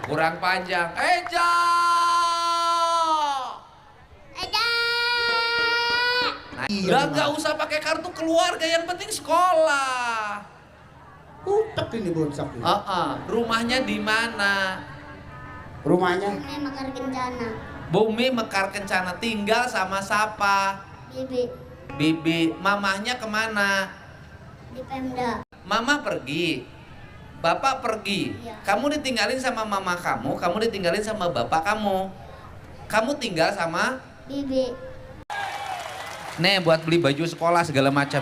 Kurang panjang. Eja. Eja. Nah, nggak usah pakai kartu keluarga, yang penting sekolah. Utek ini bocah ini. Rumahnya di mana? Rumahnya Bumi Mekar Kencana. Bumi Mekar Kencana. Tinggal sama siapa? Bibi. Bibi. Mamahnya kemana? Di Pemda. Mama pergi, bapak pergi. Iya. Kamu ditinggalin sama mama kamu ditinggalin sama bapak kamu. Kamu tinggal sama Bibi. nih buat beli baju sekolah segala macam.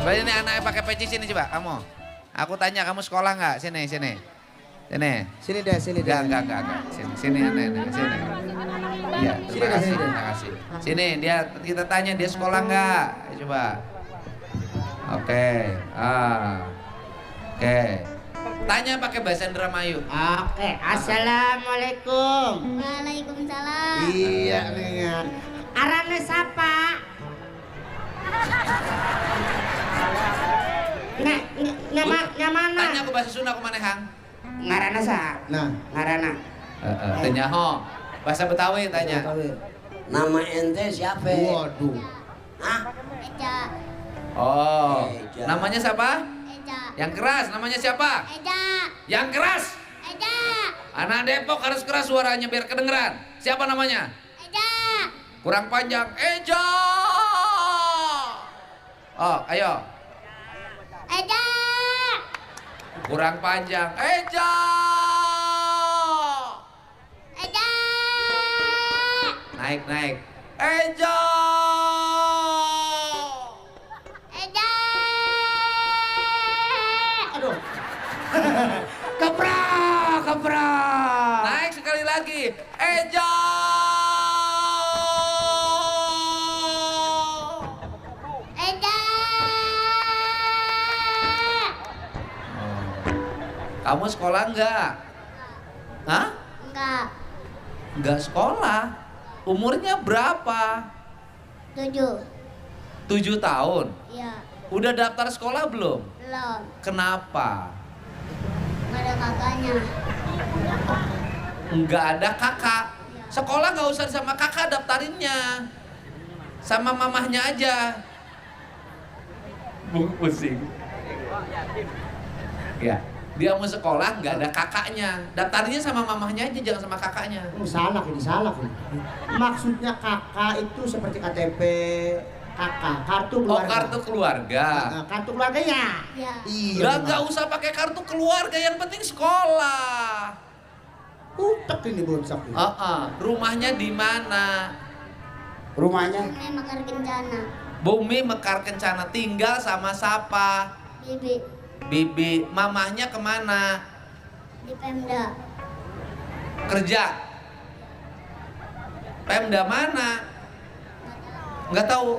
Coba ini anaknya pakai peci sini coba kamu. Aku tanya kamu sekolah nggak? Sini. sini deh. Enggak. Sini anak sini. Iya, terima kasih. Sini dia kita tanya dia sekolah nggak? Coba. Oke. Oke. Tanya pakai bahasa Indramayu. Oke, assalamualaikum. Waalaikumsalam. Iya nih. Arane siapa? Mana? Tanya aku bahasa Sunda aku manehang. Ngarana sa. Nah, ngarana. Tanya ho. Bahasa Betawi tanya. Nama ente siapa? Waduh. Hah? Eja. Oh. Eja. Namanya siapa? Eja. Yang keras namanya siapa? Eja. Yang keras. Eja. Anak Depok harus keras suaranya biar kedengeran. Siapa namanya? Eja. Kurang panjang. Eja. Oh, ayo. Eja. Kurang panjang. Eja. Eja. Naik. Eja. Eja. Aduh. Keprak. Naik sekali lagi. Eja. Eja. Kamu sekolah enggak? Hah? Enggak. Enggak sekolah. Umurnya berapa? 7. 7 tahun. Iya. Udah daftar sekolah belum? Belum. Kenapa? Nggak ada kakaknya. Enggak ada kakak. Iya. Sekolah nggak usah sama kakak daftarinnya. Sama mamahnya aja. Pusing. Ya, dia mau sekolah nggak ada kakaknya. Daftarnya sama mamahnya aja, jangan sama kakaknya. Salah ini. Maksudnya kakak itu seperti KTP, kakak, kartu Oh, keluarga. kartu keluarga. Nah, kartu keluarganya. Iya. Iya. Lah nggak usah pakai kartu keluarga, yang penting sekolah. Utek ini bocah ini. Rumahnya di mana? Rumahnya Bumi Mekar Kencana. Bumi Mekar Kencana. Tinggal sama siapa? Bibi. Bibi. Mamahnya kemana? Di Pemda. Kerja. Pemda mana? Nggak tahu.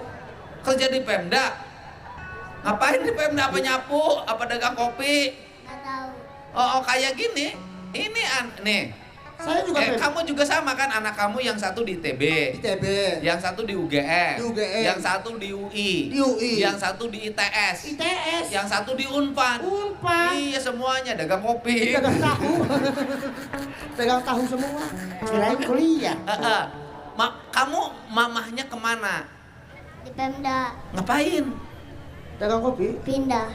Kerja di Pemda. Ngapain di Pemda? Apa nyapu? Apa dagang kopi? Nggak tahu. Oh, kayak gini. Ini nih. saya juga Kamu juga sama kan, anak kamu yang satu di ITB, ITB, yang satu di UGM, Di UGM. yang satu di UI, Di UI. yang satu di ITS, yang satu di Unpad. Unpad. Iya, semuanya dagang kopi. Pegang tahu semua. Kirain kuliah. Kamu mamahnya kemana? Di Pemda. Ngapain? Dagang kopi. Pindah.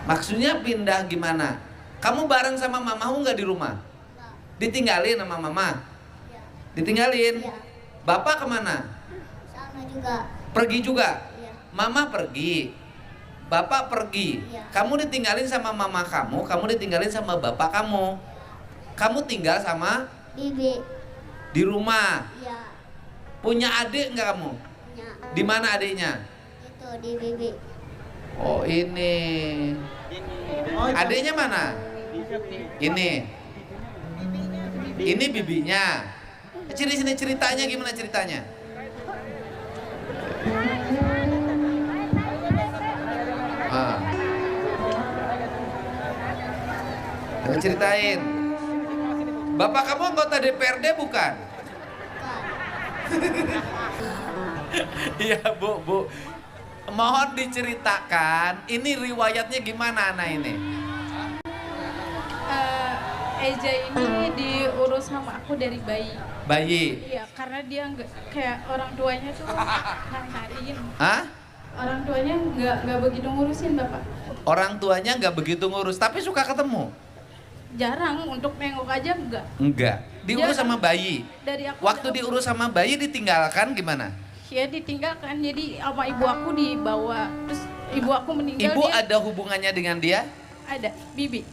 Maksudnya pindah gimana? Kamu bareng sama mamamu nggak di rumah? Ditinggalin sama mama? Iya. Ditinggalin? Iya. Bapak kemana? Sama juga. Pergi juga? Iya. Mama pergi, bapak pergi. Iya. Kamu ditinggalin sama mama kamu ditinggalin sama bapak kamu. Kamu tinggal sama Bibi. di rumah. Iya. Punya adik nggak kamu? Punya. Di mana adiknya? Itu di Bibi. Oh, ini. Oh, itu. Adiknya mana? Ini. Ini bibinya. Sini ceritanya gimana ceritanya? Ceritain. Bapak kamu anggota DPRD bukan? Iya Bu. Mohon diceritakan, ini riwayatnya gimana anak ini? Eja ini diurus sama aku dari bayi. Bayi? Iya, karena dia nggak kayak orang tuanya tuh hari-hariin. Hah? Orang tuanya nggak begitu ngurusin Bapak. Orang tuanya nggak begitu ngurus, tapi suka ketemu? Jarang, untuk nengok aja enggak. Enggak. Diurus Dia- sama bayi? Dari aku Waktu diurus sama bayi ditinggalkan gimana? Ya ditinggalkan, jadi sama ibu aku dibawa. Terus ibu aku meninggal. Ibu dia ada hubungannya dengan dia? ada, bibi.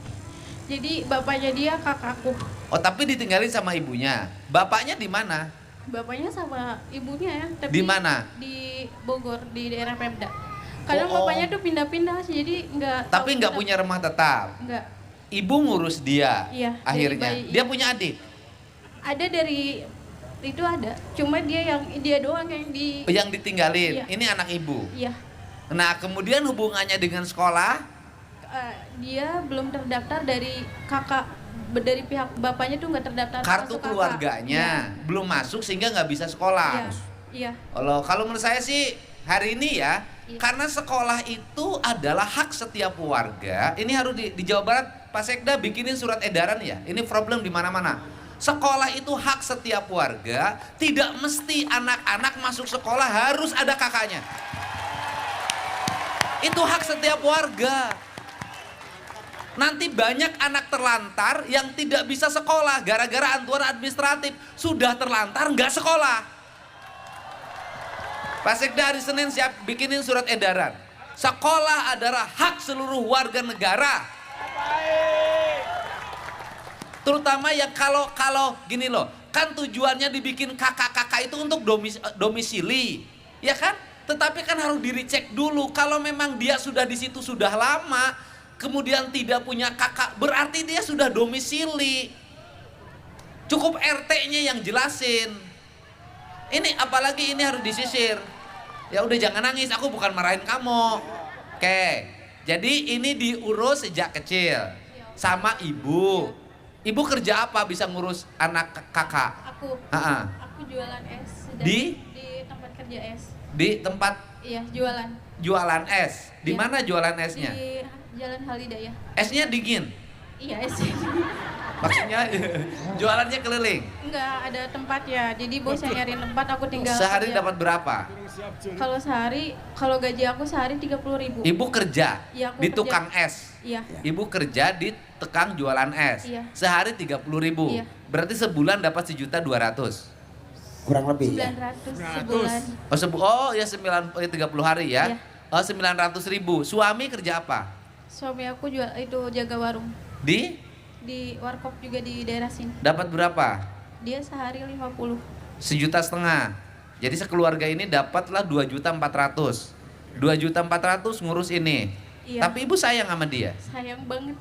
Jadi bapaknya dia kakakku. Oh, tapi ditinggalin sama ibunya. Bapaknya di mana? Bapaknya sama ibunya ya, tapi Di mana? Di Bogor, di daerah Pemda. Kadang Oh. bapaknya tuh pindah-pindah, jadi nggak. Tapi tahu nggak kita. punya rumah tetap. Nggak. Ibu ngurus dia. Iya, dari Akhirnya bayi. dia punya adik. Ada dari itu ada, cuma dia doang yang di. Yang ditinggalin. Iya. Ini anak ibu. Iya. Nah, kemudian hubungannya dengan sekolah? Dia belum terdaftar dari kakak, dari pihak bapaknya tuh nggak terdaftar. Kartu masuk kakak. keluarganya belum masuk sehingga nggak bisa sekolah. Iya. Kalau menurut saya sih hari ini ya, Iya. karena sekolah itu adalah hak setiap warga. Ini harus di Jawa Barat, Pak Sekda bikinin surat edaran ya. Ini problem di mana-mana. Sekolah itu hak setiap warga, tidak mesti anak-anak masuk sekolah harus ada kakaknya. Itu hak setiap warga. Nanti banyak anak terlantar yang tidak bisa sekolah gara-gara aturan administratif. Sudah terlantar nggak sekolah. Pak Sekda hari Senin siap bikinin surat edaran. Sekolah adalah hak seluruh warga negara. Terutama yang kalau gini loh, kan tujuannya dibikin kakak-kakak itu untuk domisili, ya kan? Tetapi kan harus dicek dulu. Kalau memang dia sudah di situ sudah lama, kemudian tidak punya kakak, berarti dia sudah domisili. Cukup RT-nya yang jelasin. Ini apalagi ini harus disisir. Ya udah jangan nangis, aku bukan marahin kamu. Oke. Jadi ini diurus sejak kecil sama ibu. Ibu kerja apa bisa ngurus anak kakak? Aku. Ha-ha. Aku jualan es. Di tempat kerja es. di tempat Iya, jualan. jualan es. Di Iya. mana jualan esnya? Di Jalan Halidayah. Esnya dingin. Iya, es. Maksudnya jualannya keliling. Enggak ada tempat ya. Jadi bos yang nyariin tempat, aku tinggal. Sehari kerja. dapat berapa? Kalau sehari, kalau gaji aku sehari 30.000. Ibu kerja Iya, aku di kerja. tukang es. Iya. Ibu kerja di tukang jualan es. Iya. Sehari 30.000. Iya. Berarti sebulan dapat 1.200.000. Kurang lebih ya. 900 sebulan. Oh ya 30 hari ya. Iya. Oh 900.000. Suami kerja apa? Suami aku jual itu jaga warung Di di warkop juga di daerah sini. dapat berapa? Dia sehari 50. 1,5 juta. Jadi sekeluarga ini dapatlah 2.400.000. 2.400.000 ngurus ini. Iya. Tapi ibu sayang sama dia. Sayang banget.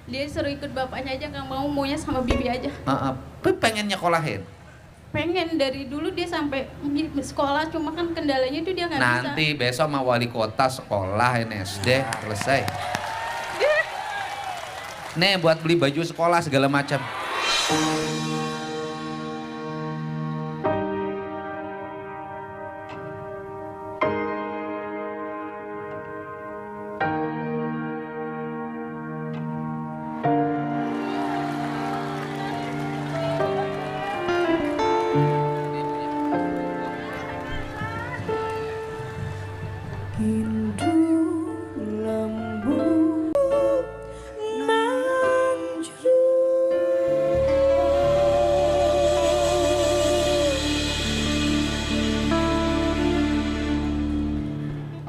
Dia suruh ikut bapaknya aja nggak mau, maunya sama bibi aja. Tapi pengen nyekolahin. Pengen dari dulu dia sampai sekolah, cuma kan kendalanya itu dia nggak bisa. Nanti besok sama wali kota sekolah ini SD selesai. Nih buat beli baju sekolah segala macam.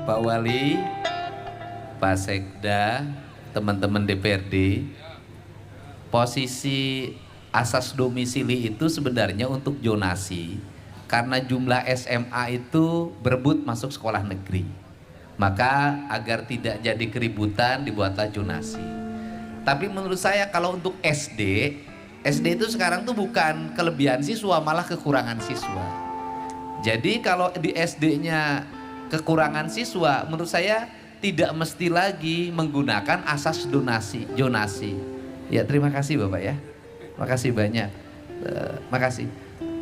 Pak Wali, Pak Sekda, teman-teman DPRD, posisi asas domisili itu sebenarnya untuk zonasi karena jumlah SMA itu berebut masuk sekolah negeri. Maka agar tidak jadi keributan dibuatlah zonasi. Tapi menurut saya kalau untuk SD itu sekarang tuh bukan kelebihan siswa malah kekurangan siswa. Jadi kalau di SD-nya kekurangan siswa, menurut saya tidak mesti lagi menggunakan asas zonasi. Ya terima kasih Bapak ya, makasih banyak, makasih.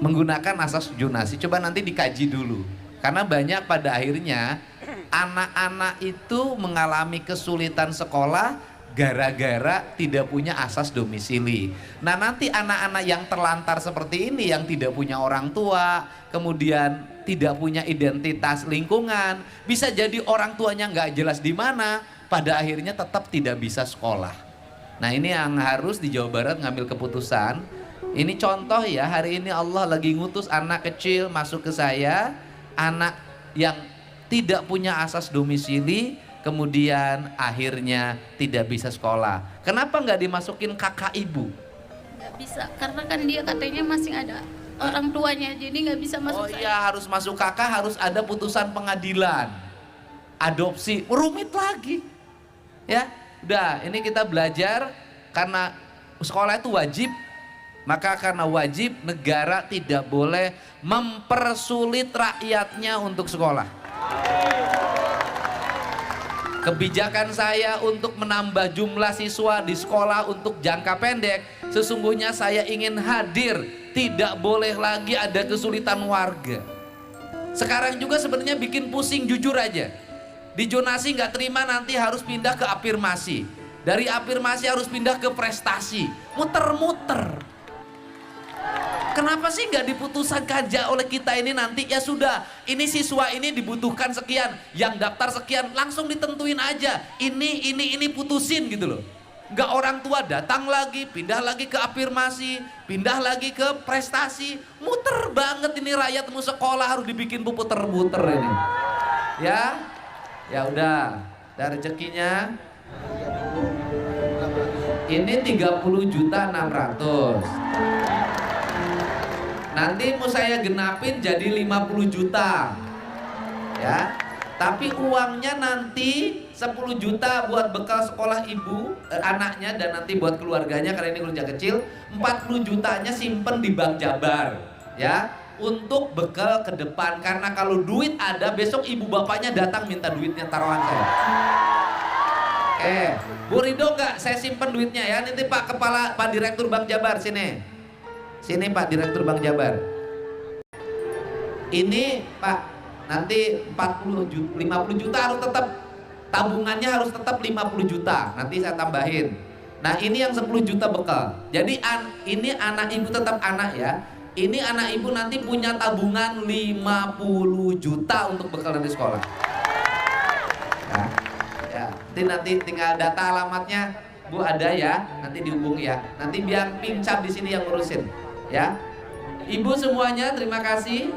menggunakan asas jonasi. Coba nanti dikaji dulu. Karena banyak pada akhirnya anak-anak itu mengalami kesulitan sekolah gara-gara tidak punya asas domisili. Nah, nanti anak-anak yang terlantar seperti ini, yang tidak punya orang tua, kemudian tidak punya identitas lingkungan, bisa jadi orang tuanya nggak jelas di mana, pada akhirnya tetap tidak bisa sekolah. Nah, ini yang harus di Jawa Barat ngambil keputusan. Ini contoh ya, hari ini Allah lagi ngutus anak kecil masuk ke saya, anak yang tidak punya asas domisili, kemudian akhirnya tidak bisa sekolah. Kenapa nggak dimasukin kakak ibu? Nggak bisa, karena kan dia katanya masih ada orang tuanya, jadi nggak bisa masuk. Oh iya, harus masuk kakak, harus ada putusan pengadilan, adopsi, rumit lagi. Ya, udah, ini kita belajar karena sekolah itu wajib, maka karena wajib negara tidak boleh mempersulit rakyatnya untuk sekolah. Kebijakan saya untuk menambah jumlah siswa di sekolah untuk jangka pendek, sesungguhnya saya ingin hadir, tidak boleh lagi ada kesulitan warga. Sekarang juga sebenarnya bikin pusing, jujur aja. Di jonasi nggak terima, nanti harus pindah ke afirmasi. Dari afirmasi harus pindah ke prestasi, muter-muter. Kenapa sih nggak diputuskan aja oleh kita ini nanti? Ya sudah, ini siswa ini dibutuhkan sekian, yang daftar sekian, langsung ditentuin aja. Ini putusin gitu loh. Nggak orang tua datang lagi, pindah lagi ke afirmasi, pindah lagi ke prestasi. Muter banget ini rakyat, mau sekolah harus dibikin puter-puter ini. Ya udah, dari rezekinya ini 30.600.000. Nanti mau saya genapin jadi 50 juta. Ya. Tapi uangnya nanti 10 juta buat bekal sekolah ibu, anaknya, dan nanti buat keluarganya karena ini keluarga kecil. 40 jutanya simpen di Bank Jabar. Ya. Untuk bekal ke depan, karena kalau duit ada, besok ibu bapaknya datang minta duitnya, taruhan saya. Bu Ridho nggak saya simpen duitnya ya. Nanti Pak Kepala, Pak Direktur Bank Jabar sini. Sini Pak Direktur Bank Jabar. Ini Pak, nanti 50 juta harus tetap, tabungannya harus tetap 50 juta. Nanti saya tambahin. Nah, ini yang 10 juta bekal. Jadi ini anak ibu tetap anak ya. Ini anak ibu nanti punya tabungan 50 juta untuk bekal nanti sekolah. Ya, nanti tinggal data alamatnya Bu ada ya, nanti dihubungi ya. Nanti biar pincap di sini yang ngurusin. Ya, ibu semuanya terima kasih.